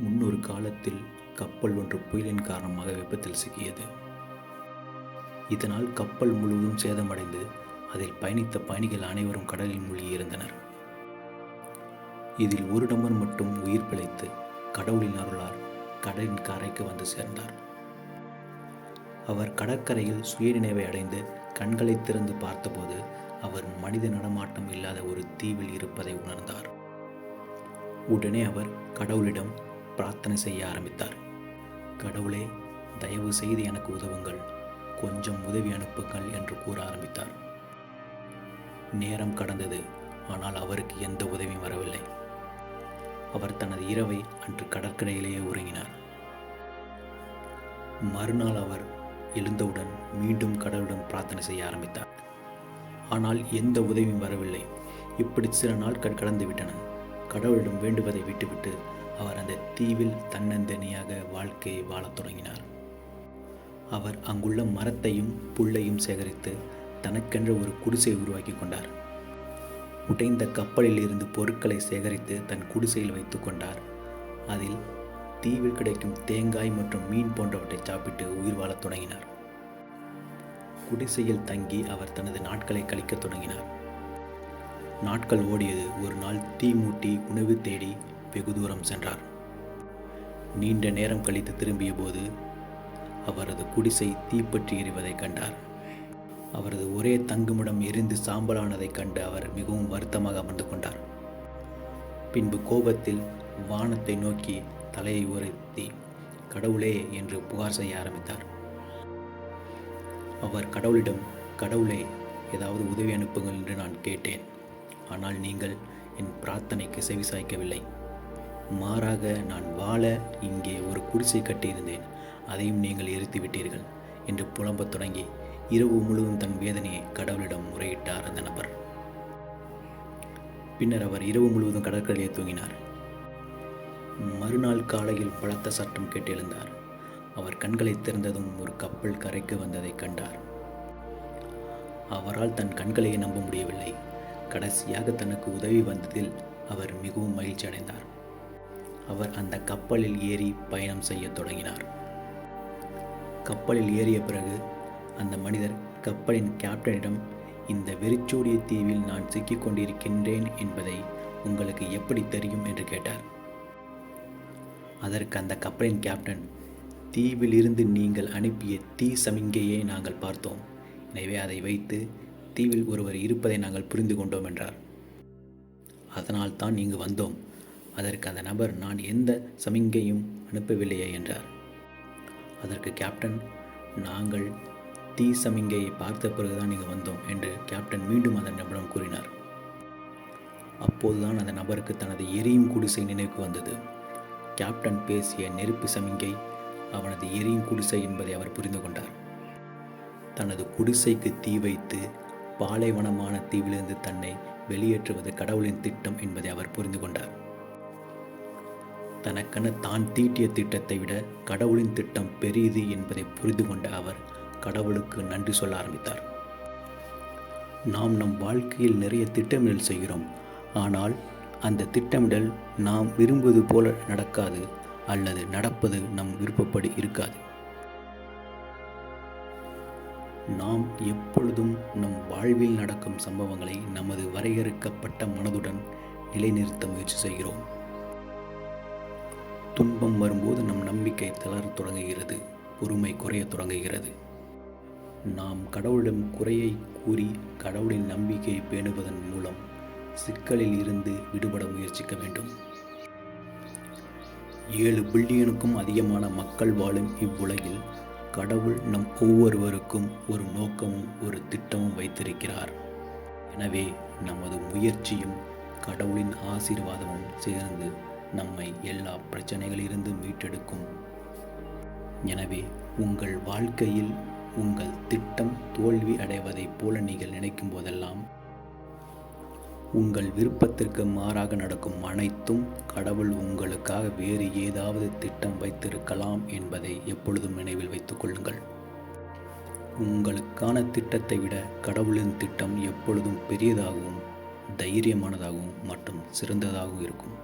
முன்னொரு காலத்தில் கப்பல் ஒன்று புயலின் காரணமாக விபத்தில் சிக்கியது. இதனால் கப்பல் முழுவதும் சேதமடைந்து அதில் பயணித்த பயணிகள் அனைவரும் கடலில் மூழ்கியிருந்தனர். இதில் ஒரு நபர் மட்டும் உயிர் பிழைத்து கடவுளின் அருளால் கடலின் கரைக்கு வந்து சேர்ந்தார். அவர் கடற்கரையில் சுயநினைவை அடைந்து கண்களை திறந்து பார்த்தபோது அவர் மனித நடமாட்டம் இல்லாத ஒரு தீவில் இருப்பதை உணர்ந்தார். உடனே அவர் கடவுளிடம் பிரார்த்தனை செய்ய ஆரம்பித்தார். கடவுளே, தயவு செய்து எனக்கு உதவுங்கள், கொஞ்சம் உதவி அனுப்புங்கள் என்று கூற ஆரம்பித்தார். நேரம் கடந்தது, ஆனால் அவருக்கு எந்த உதவியும் வரவில்லை. அவர் தனது இரவை அன்று கடற்கரையிலேயே உறங்கினார். மறுநாள் அவர் எழுந்தவுடன் மீண்டும் கடவுளிடம் பிரார்த்தனை செய்ய ஆரம்பித்தார். ஆனால் எந்த உதவியும் வரவில்லை. இப்படி சில நாட்கள் கடந்து விட்டன. கடவுளிடம் வேண்டுவதை விட்டுவிட்டு அவர் அந்த தீவில் தன்னந்தனியாக வாழ்க்கையை வாழத் தொடங்கினார். அவர் அங்குள்ள மரத்தையும் புல்லையும் சேகரித்து தனக்கென்ற ஒரு குடிசை உருவாக்கி கொண்டார். உடைந்த கப்பலில் இருந்து பொருட்களை சேகரித்து தன் குடிசையில் வைத்து கொண்டார். அதில் தீவில் கிடைக்கும் தேங்காய் மற்றும் மீன் போன்றவற்றை சாப்பிட்டு உயிர் வாழத் தொடங்கினார். குடிசையில் தங்கி அவர் தனது நாட்களை கழிக்கத் தொடங்கினார். நாட்கள் ஓடியது. ஒரு நாள் தீ மூட்டி உணவு தேடி வெகு தூரம் சென்றார். நீண்ட நேரம் கழித்து திரும்பிய போது அவரது குடிசை தீப்பற்றி எறிவதை கண்டார். அவரது ஒரே தங்குமிடம் எரிந்து சாம்பலானதை கண்டு அவர் மிகவும் வருத்தமாக அமர்ந்து கொண்டார். பின்பு கோபத்தில் வானத்தை நோக்கி தலையை உயர்த்தி கடவுளே என்று புகார் செய்ய ஆரம்பித்தார். அவர் கடவுளிடம், கடவுளே, ஏதாவது உதவி அனுப்புங்கள் என்று நான் கேட்டேன். ஆனால் நீங்கள் என் பிரார்த்தனைக்கு செவிசாய்க்கவில்லை. மாறாக நான் வாழ இங்கே ஒரு குடிசை கட்டியிருந்தேன், அதையும் நீங்கள் எரித்து விட்டீர்கள் என்று புலம்பத் தொடங்கி இரவு முழுவதும் தன் வேதனையை கடவுளிடம் முறையிட்டார் அந்த நபர். பின்னர் அவர் இரவு முழுவதும் கடற்கரையை தூங்கினார். மறுநாள் காலையில் பலத்த சத்தம் கேட்டு எழுந்தார். அவர் கண்களை திறந்ததும் ஒரு கப்பல் கரைக்கு வந்ததை கண்டார். அவரால் தன் கண்களையே நம்ப முடியவில்லை. கடைசியாக தனக்கு உதவி வந்ததில் அவர் மிகவும் மகிழ்ச்சி அடைந்தார். அவர் அந்த கப்பலில் ஏறி பயணம் செய்ய தொடங்கினார். கப்பலில் ஏறிய பிறகு அந்த மனிதர் கப்பலின் கேப்டனிடம், இந்த வெறிச்சோடிய தீவில் நான் சிக்கிக் கொண்டிருக்கின்றேன் என்பதை உங்களுக்கு எப்படி தெரியும் என்று கேட்டார். அதற்கு அந்த கப்பலின் கேப்டன், தீவில் இருந்து நீங்கள் அனுப்பிய தீ சமிங்கையை நாங்கள் பார்த்தோம். எனவே அதை வைத்து தீவில் ஒருவர் இருப்பதை நாங்கள் புரிந்து கொண்டோம் என்றார். அதனால் தான் இங்கு வந்தோம். அதற்கு அந்த நபர், நான் எந்த சமிங்கையும் அனுப்பவில்லையே என்றார். அதற்கு கேப்டன், நாங்கள் தீ சமிங்கையை பார்த்த பிறகுதான் இங்கு வந்தோம் என்று கேப்டன் மீண்டும் அந்த நபரிடம் கூறினார். அப்போதுதான் அந்த நபருக்கு தனது எரியும் குடிசை நினைவுக்கு வந்தது. கேப்டன் பேசிய நெருப்பு சமிங்கை அவனது எரியும் குடிசை என்பதை அவர் புரிந்து கொண்டார். தனது குடிசைக்கு தீ வைத்து பாலைவனமான தீவிலிருந்து தன்னை வெளியேற்றுவது கடவுளின் திட்டம் என்பதை அவர் புரிந்து கொண்டார். தனக்கென தான் தீட்டிய திட்டத்தை விட கடவுளின் திட்டம் பெரியது என்பதை புரிந்து கொண்ட அவர் கடவுளுக்கு நன்றி சொல்ல ஆரம்பித்தார். நாம் நம் வாழ்க்கையில் நிறைய திட்டமிடல் செய்கிறோம். ஆனால் அந்த திட்டமிடல் நாம் விரும்புவது போல நடக்காது, அல்லது நடப்பது நம் விருப்பப்படி இருக்காது. நாம் எப்பொழுதும் நம் வாழ்வில் நடக்கும் சம்பவங்களை நமது வரையறுக்கப்பட்ட மனதுடன் நிலைநிறுத்த முயற்சி செய்கிறோம். துன்பம் வரும்போது நம் நம்பிக்கை தளரத் தொடங்குகிறது, பொறுமை குறையத் தொடங்குகிறது. நாம் கடவுளிடம் குறையை கூறி கடவுளின் நம்பிக்கையை பேணுவதன் மூலம் சிக்கலில் இருந்து விடுபட முயற்சிக்க வேண்டும். 7 பில்லியனுக்கும் அதிகமான மக்கள் வாழும் இவ்வுலகில் கடவுள் நம் ஒவ்வொருவருக்கும் ஒரு நோக்கமும் ஒரு திட்டமும் வைத்திருக்கிறார். எனவே நமது முயற்சியும் கடவுளின் ஆசீர்வாதமும் சேர்ந்து நம்மை எல்லா பிரச்சனைகளிலிருந்து மீட்டெடுக்கும். எனவே உங்கள் வாழ்க்கையில் உங்கள் திட்டம் தோல்வி அடைவதைப் போல நீங்கள் நினைக்கும் போதெல்லாம் உங்கள் விருப்பத்திற்கு மாறாக நடக்கும் அனைத்தும் கடவுள் உங்களுக்காக வேறு ஏதாவது திட்டம் வைத்திருக்கலாம் என்பதை எப்பொழுதும் நினைவில் வைத்துக் கொள்ளுங்கள். உங்களுக்கான திட்டத்தை விட கடவுளின் திட்டம் எப்பொழுதும் பெரியதாகவும் தைரியமானதாகவும் மற்றும் சிறந்ததாகவும் இருக்கும்.